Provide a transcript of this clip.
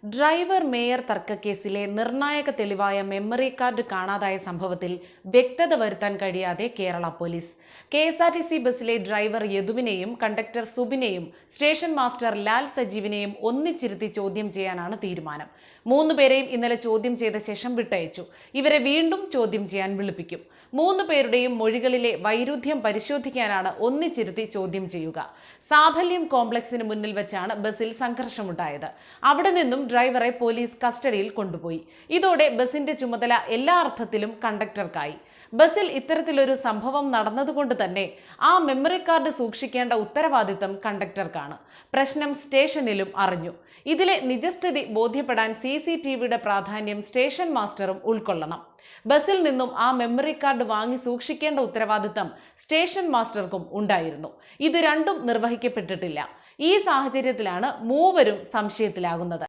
Driver mayor തർക്കക്കേസിലെ നിർണായക തെളിവായ memory card കാണാതായ സംഭവത്തിൽ വ്യക്തത വരുത്താൻ കഴിയാതെ കേരള പോലീസ്. KSRTC ബസ്സിലെ ഡ്രൈവർ യദുവിനെയും കണ്ടക്ടർ സുബിനെയും സ്റ്റേഷൻ മാസ്റ്റർ ലാൽ സജീവിനെയും ഒന്നിച്ചിരുത്തി ചോദ്യം ചെയ്യാനാണ് തീരുമാനം. 3 പേരെയും ഇന്നലെ ചോദ്യം ചെയ്ത ശേഷം വിട്ടയച്ചു. ഇവരെ വീണ്ടും ചോദ്യം ചെയ്യാൻ വിളിപ്പിക്കും. 3 പേരുടെയും മൊഴികളിലെ വൈരുദ്ധ്യം പരിശോധിക്കാനാണ് ഒന്നിച്ചിരുത്തി ചോദ്യം ചെയ്യുക. സാഫല്യം കോംപ്ലക്സിന് മുന്നിൽ വെച്ചാണ് ബസ്സിൽ സംഘർഷമുണ്ടായത്. അവിടെ നിന്നും ഡ്രൈവറെ പോലീസ് കസ്റ്റഡിയിൽ കൊണ്ടുപോയി. ഇതോടെ ബസിന്റെ ചുമതല എല്ലാ അർത്ഥത്തിലും കണ്ടക്ടർക്കായി. ബസ്സിൽ ഇത്തരത്തിലൊരു സംഭവം നടന്നതുകൊണ്ട് തന്നെ ആ മെമ്മറി കാർഡ് സൂക്ഷിക്കേണ്ട ഉത്തരവാദിത്തം കണ്ടക്ടർക്കാണ്. പ്രശ്നം സ്റ്റേഷനിലും അറിഞ്ഞു. ഇതിലെ നിജസ്ഥിതി ബോധ്യപ്പെടാൻ CCTVയുടെ പ്രാധാന്യം സ്റ്റേഷൻ മാസ്റ്ററും ഉൾക്കൊള്ളണം. ബസ്സിൽ നിന്നും ആ മെമ്മറി കാർഡ് വാങ്ങി സൂക്ഷിക്കേണ്ട ഉത്തരവാദിത്തം സ്റ്റേഷൻ മാസ്റ്റർക്കും ഉണ്ടായിരുന്നു. ഇത് രണ്ടും നിർവഹിക്കപ്പെട്ടിട്ടില്ല. ഈ സാഹചര്യത്തിലാണ് മൂവരും സംശയത്തിലാകുന്നത്.